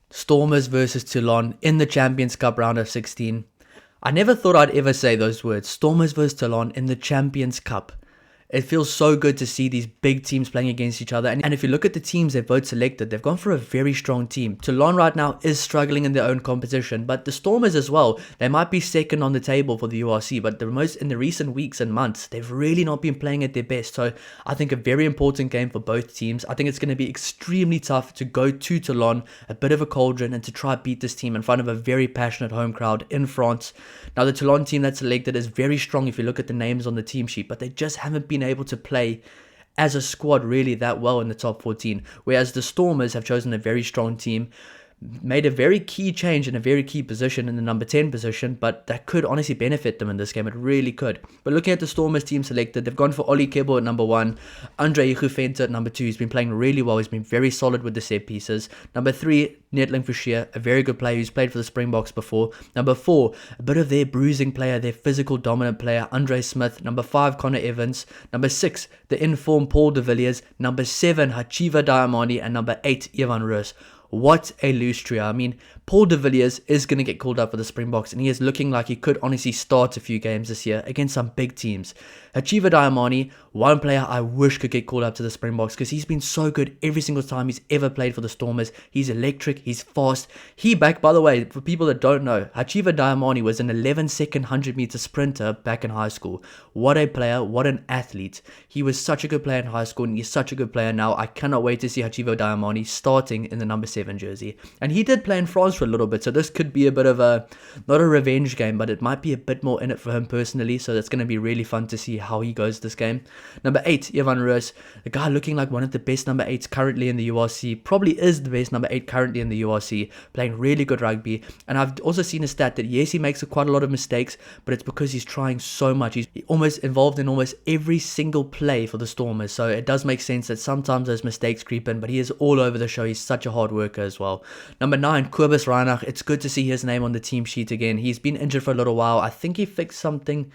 Stormers versus Toulon in the Champions Cup round of 16. I never thought I'd ever say those words. Stormers versus Toulon in the Champions Cup. It feels so good to see these big teams playing against each other. And if you look at the teams they've both selected, they've gone for a very strong team. Toulon right now is struggling in their own competition, but the Stormers as well, they might be second on the table for the URC, but in the recent weeks and months, they've really not been playing at their best. So I think a very important game for both teams. I think it's going to be extremely tough to go to Toulon, a bit of a cauldron, and to try beat this team in front of a very passionate home crowd in France. Now the Toulon team that's selected is very strong if you look at the names on the team sheet, but they just haven't been able to play as a squad really that well in the top 14, whereas the Stormers have chosen a very strong team, made a very key change in a very key position in the number 10 position, but that could honestly benefit them in this game. It really could. But looking at the Stormers team selected, they've gone for Oli Kebo at number 1, Andre Igufenta at number 2. He's been playing really well. He's been very solid with the set pieces. Number 3, Netling Fouchier, a very good player who's played for the Springboks before. Number 4, a bit of their bruising player, their physical dominant player, Andre Smith. Number 5, Connor Evans. Number 6, the informed Paul de Villiers. Number 7, Hachiva Diamani. And number 8, Ivan Roos. What a loose trio. I mean, Paul de Villiers is going to get called up for the Springboks, and he is looking like he could honestly start a few games this year against some big teams. Hachiva Diamani, one player I wish could get called up to the Springboks because he's been so good every single time he's ever played for the Stormers. He's electric, he's fast. By the way, for people that don't know, Hachiva Diamani was an 11-second 100-meter sprinter back in high school. What a player, what an athlete. He was such a good player in high school, and he's such a good player now. I cannot wait to see Hachiva Diamani starting in the number 7 jersey. And he did play in France for a little bit, so this could be a bit of not a revenge game, but it might be a bit more in it for him personally, so that's going to be really fun to see how he goes this game. Number 8, Ivan Roos, the guy looking like one of the best number 8s currently in the URC, probably is the best number 8 currently in the URC, playing really good rugby. And I've also seen a stat that yes, he makes quite a lot of mistakes, but it's because he's trying so much. He's almost involved in almost every single play for the Stormers, so it does make sense that sometimes those mistakes creep in, but he is all over the show. He's such a hard worker as well. Number 9, Kobus Reinach. It's good to see his name on the team sheet again. He's been injured for a little while. I think he fixed something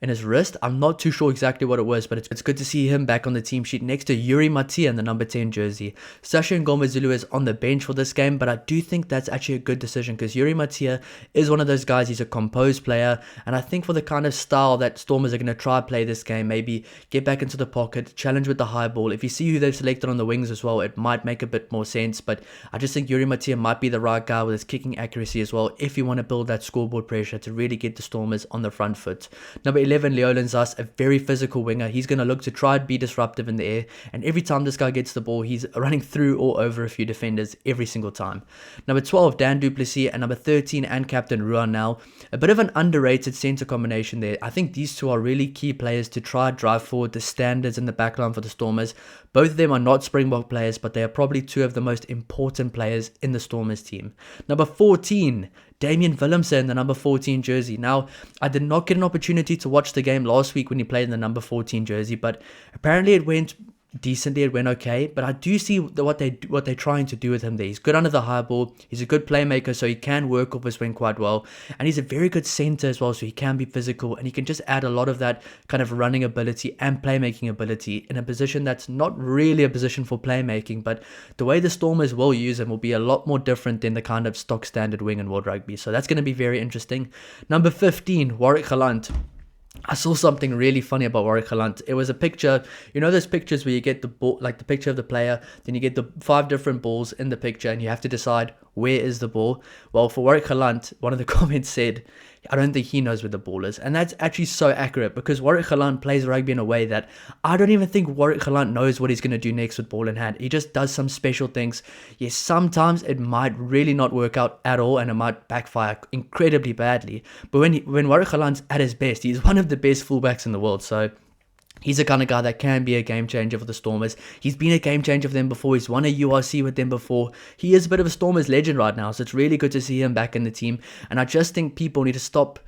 in his wrist. I'm not too sure exactly what it was, but it's good to see him back on the team sheet next to Yuri Matia in the number 10 jersey. Sasha Ngomazulu is on the bench for this game, but I do think that's actually a good decision because Yuri Matia is one of those guys. He's a composed player, and I think for the kind of style that Stormers are going to try play this game, maybe get back into the pocket, challenge with the high ball. If you see who they've selected on the wings as well, it might make a bit more sense, but I just think Yuri Matia might be the right guy with his kicking accuracy as well if you want to build that scoreboard pressure to really get the Stormers on the front foot. Number 11, Leolin Zas, a very physical winger. He's going to look to try and be disruptive in the air, and every time this guy gets the ball, he's running through or over a few defenders every single time. Number 12, Dan Duplessis, and number 13, and captain Ruan Nel. A bit of an underrated centre combination there. I think these two are really key players to try and drive forward the standards in the backline for the Stormers. Both of them are not Springbok players, but they are probably two of the most important players in the Stormers team. Number 14, Damian Willemse in the number 14 jersey. Now, I did not get an opportunity to watch the game last week when he played in the number 14 jersey, but apparently it went decently, it went okay, but I do see what they're trying to do with him there. He's good under the high ball, he's a good playmaker, so he can work off his wing quite well, and he's a very good centre as well, so he can be physical, and he can just add a lot of that kind of running ability and playmaking ability in a position that's not really a position for playmaking, but the way the Stormers will use him will be a lot more different than the kind of stock standard wing in World Rugby, so that's going to be very interesting. Number 15, Warwick Galant. I saw something really funny about Warwick Galant. It was a picture, you know those pictures where you get the ball, like the picture of the player, then you get the 5 different balls in the picture and you have to decide where is the ball. Well, for Warwick Galant, one of the comments said, I don't think he knows where the ball is. And that's actually so accurate because Warwick Galant plays rugby in a way that I don't even think Warwick Galant knows what he's going to do next with ball in hand. He just does some special things. Yes, sometimes it might really not work out at all and it might backfire incredibly badly. But when Warwick Galant's at his best, he's one of the best fullbacks in the world. So he's the kind of guy that can be a game changer for the Stormers. He's been a game changer for them before. He's won a URC with them before. He is a bit of a Stormers legend right now, so it's really good to see him back in the team. And I just think people need to stop,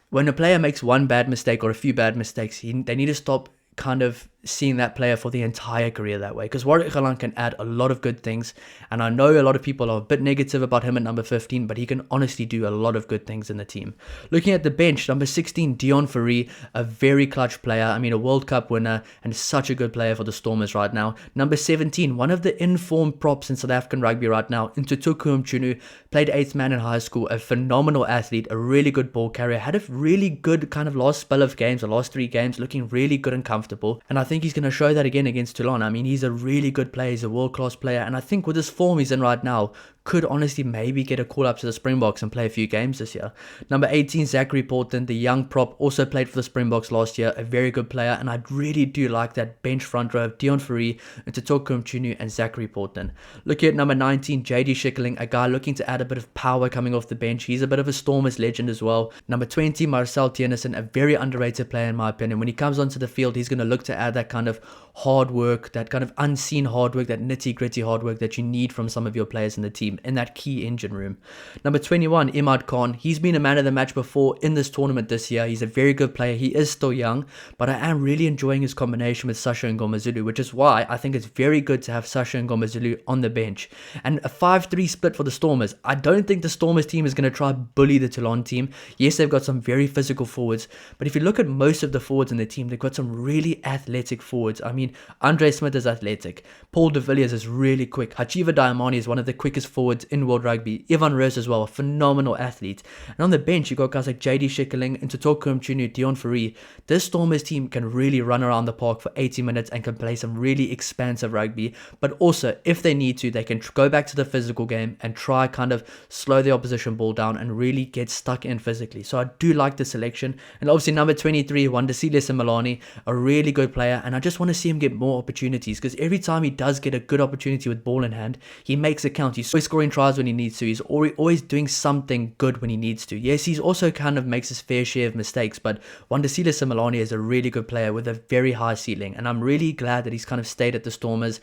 when a player makes one bad mistake or a few bad mistakes, they need to stop kind of seeing that player for the entire career that way, because Warwick Galan can add a lot of good things, and I know a lot of people are a bit negative about him at number 15, but he can honestly do a lot of good things in the team. Looking at the bench, number 16, Dion Fourie, a very clutch player. I mean, a World Cup winner and such a good player for the Stormers right now. Number 17, one of the informed props in South African rugby right now, Ntutuku Mchunu, played 8th man in high school, a phenomenal athlete, a really good ball carrier, had a really good kind of last spell of games, the last 3 games, looking really good and comfortable, and I think he's going to show that again against Toulon. I mean, he's a really good player, he's a world-class player, and I think with this form he's in right now, could honestly maybe get a call up to the Springboks and play a few games this year. Number 18, Zachary Portland, the young prop, also played for the Springboks last year, a very good player, and I really do like that bench front row of Dion Fourie, Ntutuku Mchunu, and Zachary Portland. Looking at number 19, JD Schickerling, a guy looking to add a bit of power coming off the bench. He's a bit of a Stormers legend as well. Number 20, Marcel Tienison, a very underrated player in my opinion. When he comes onto the field, he's going to look to add that kind of hard work, that kind of unseen hard work, that nitty-gritty hard work that you need from some of your players in the team, in that key engine room. Number 21, Imad Khan. He's been a man of the match before in this tournament this year. He's a very good player. He is still young, but I am really enjoying his combination with Sasha Ngomazulu, which is why I think it's very good to have Sasha Ngomazulu on the bench. And a 5-3 split for the Stormers. I don't think the Stormers team is going to try bully the Toulon team. Yes, they've got some very physical forwards, but if you look at most of the forwards in the team, they've got some really athletic forwards. I mean, Andre Smith is athletic. Paul de Villiers is really quick. Hachiva Diamani is one of the quickest forwards in world rugby. Ivan Roos as well, a phenomenal athlete. And on the bench, you've got guys like JD Schickerling, Ntutuku Mchunu, Dion Fourie. This Stormers team can really run around the park for 80 minutes and can play some really expansive rugby. But also, if they need to, they can go back to the physical game and try kind of slow the opposition ball down and really get stuck in physically. So I do like the selection. And obviously number 23, Wandisile Simelane, a really good player, and I just want to see him get more opportunities, because every time he does get a good opportunity with ball in hand, he makes it count. He's always scoring tries when he needs to. He's always doing something good when he needs to. Yes, he's also kind of makes his fair share of mistakes, but Wandisile Simelane is a really good player with a very high ceiling, and I'm really glad that he's kind of stayed at the Stormers.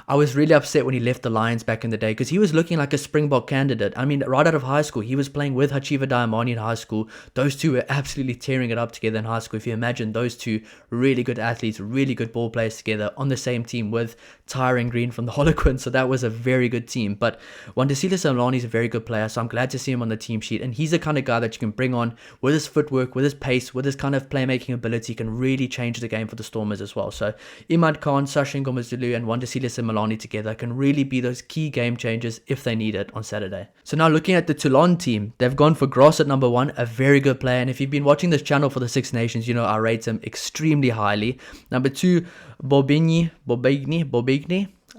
I was really upset when he left the Lions back in the day, because he was looking like a Springbok candidate. I mean, right out of high school, he was playing with Hachiva Diamani in high school. Those two were absolutely tearing it up together in high school. If you imagine those two really good athletes, really good ball players together on the same team with Tyron Green from the Harlequins, so that was a very good team. But Wandisile Simelane is a very good player, so I'm glad to see him on the team sheet, and he's the kind of guy that you can bring on with his footwork, with his pace, with his kind of playmaking ability, can really change the game for the Stormers as well. So Imad Khan, Sasha Ngomazulu, and Wandisile Simelane together can really be those key game changers if they need it on Saturday. So now looking at the Toulon team, they've gone for Gross at number 1, a very good player, and if you've been watching this channel for the Six Nations, you know I rate him extremely highly. Number 2, Bobigny.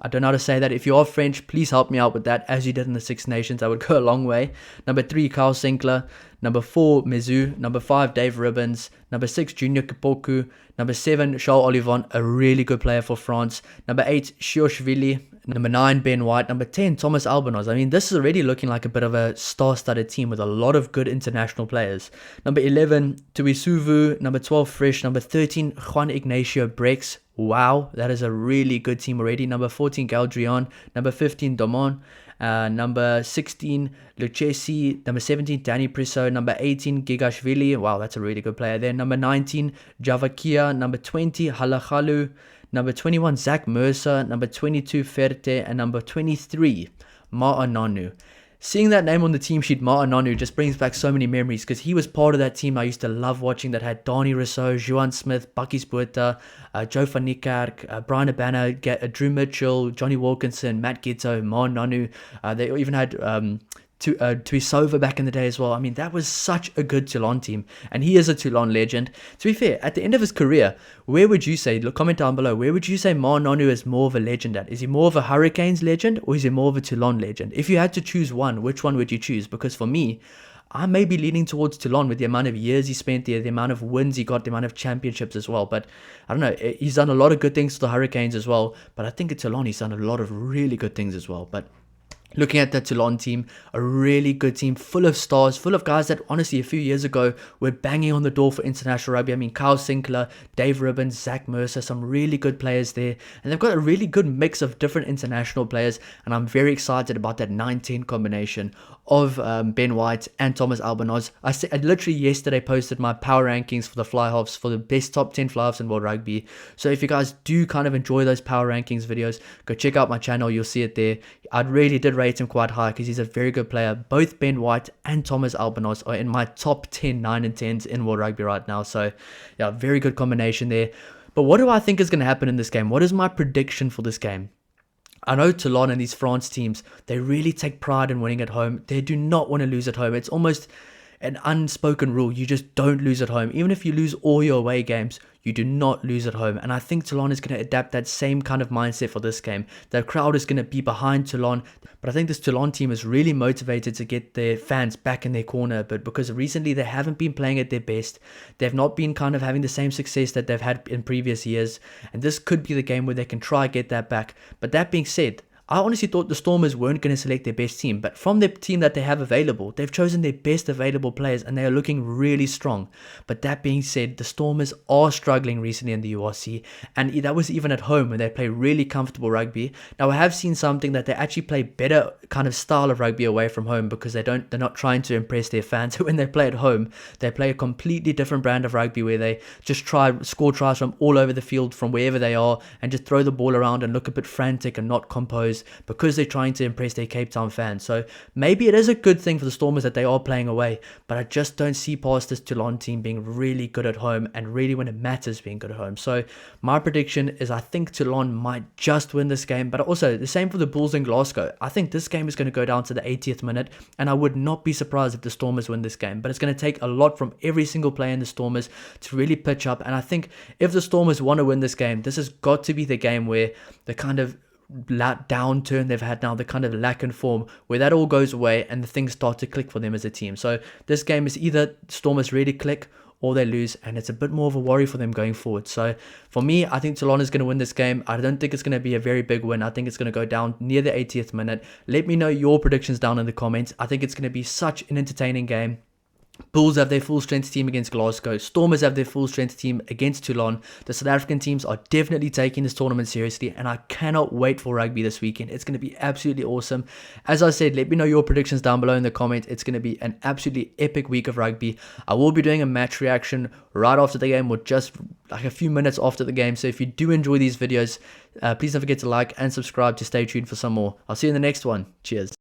I don't know how to say that. If you are French, please help me out with that, as you did in the Six Nations. I would go a long way. Number 3, Carl Sinclair. Number 4, Mizu. Number 5, Dave Ribbons. Number 6, Junior Kipoku. Number 7, Charles Olivon, a really good player for France. Number 8, Shioshvili. Number 9, Ben White. Number 10, Thomas Albanos. I mean, this is already looking like a bit of a star-studded team with a lot of good international players. Number 11, Tuisuvu. Number 12, Fresh. Number 13, Juan Ignacio Brex. Wow, that is a really good team already. Number 14, Galdrion. Number 15, Domon. Number 16, Lucchesi. Number 17, Danny Priso. Number 18, Gigashvili. Wow, that's a really good player there. Number 19, Javakia. Number 20, Halakhalu. Number 21, Zach Mercer. Number 22, Ferte. And number 23, Ma'ananu. Seeing that name on the team sheet, Ma'ananu, just brings back so many memories, because he was part of that team I used to love watching that had Donnie Rousseau, Juan Smith, Bucky Spuita, Joe van Niekerk, Brian Abana, Drew Mitchell, Johnny Wilkinson, Matt Gitto, Ma'ananu. They even had Tuisova back in the day as well. I mean, that was such a good Toulon team, and he is a Toulon legend. To be fair, at the end of his career, where would you say, look, comment down below, where would you say Ma'ananu is more of a legend at? Is he more of a Hurricanes legend, or is he more of a Toulon legend? If you had to choose one, which one would you choose? Because for me, I may be leaning towards Toulon with the amount of years he spent there, the amount of wins he got, the amount of championships as well. But I don't know, he's done a lot of good things for the Hurricanes as well, but I think at Toulon he's done a lot of really good things as well. But Looking at the Toulon team, a really good team, full of stars, full of guys that honestly a few years ago were banging on the door for international rugby. I mean, Kyle Sinclair, Dave Ribbons, Zach Mercer, some really good players there. And they've got a really good mix of different international players. And I'm very excited about that 9-10 combination of Ben White and Thomas Albanaz. I literally yesterday posted my power rankings for the fly halves, for the best top 10 fly halves in world rugby. So if you guys do kind of enjoy those power rankings videos, go check out my channel. You'll see it there. I really did rate him quite high because he's a very good player. Both Ben White and Thomas Albanaz are in my top 10 9 and 10s in world rugby right now. So yeah, very good combination there. But what do I think is going to happen in this game? What is my prediction for this game? I know Toulon and these France teams, they really take pride in winning at home. They do not want to lose at home. It's almost an unspoken rule. You just don't lose at home. Even if you lose all your away games, you do not lose at home. And I think Toulon is going to adapt that same kind of mindset for this game. The crowd is going to be behind Toulon. But I think this Toulon team is really motivated to get their fans back in their corner. But because recently they haven't been playing at their best, they've not been kind of having the same success that they've had in previous years. And this could be the game where they can try get that back. But that being said, I honestly thought the Stormers weren't going to select their best team, but from the team that they have available, they've chosen their best available players and they are looking really strong. But that being said, the Stormers are struggling recently in the URC, and that was even at home when they play really comfortable rugby. Now I have seen something that they actually play better kind of style of rugby away from home because they're not trying to impress their fans. When they play at home, they play a completely different brand of rugby where they just score tries from all over the field from wherever they are and just throw the ball around and look a bit frantic and not composed, because they're trying to impress their Cape Town fans. So maybe it is a good thing for the Stormers that they are playing away, but I just don't see past this Toulon team being really good at home and really when it matters being good at home. So my prediction is I think Toulon might just win this game, but also the same for the Bulls in Glasgow. I think this game is going to go down to the 80th minute, and I would not be surprised if the Stormers win this game, but it's going to take a lot from every single player in the Stormers to really pitch up. And I think if the Stormers want to win this game, this has got to be the game where the kind of downturn they've had now, the kind of lack in form, where that all goes away and the things start to click for them as a team. So this game is either Stormers really click or they lose, and it's a bit more of a worry for them going forward. So for me, I think Toulon is going to win this game. I don't think it's going to be a very big win. I think it's going to go down near the 80th minute. Let me know your predictions down in the comments. I think it's going to be such an entertaining game. Bulls have their full strength team against Glasgow. Stormers have their full strength team against Toulon. The South African teams are definitely taking this tournament seriously, and I cannot wait for rugby this weekend. It's going to be absolutely awesome. As I said, let me know your predictions down below in the comment. It's going to be an absolutely epic week of rugby. I will be doing a match reaction right after the game, or just like a few minutes after the game. So if you do enjoy these videos, please don't forget to like and subscribe to stay tuned for some more. I'll see you in the next one. Cheers.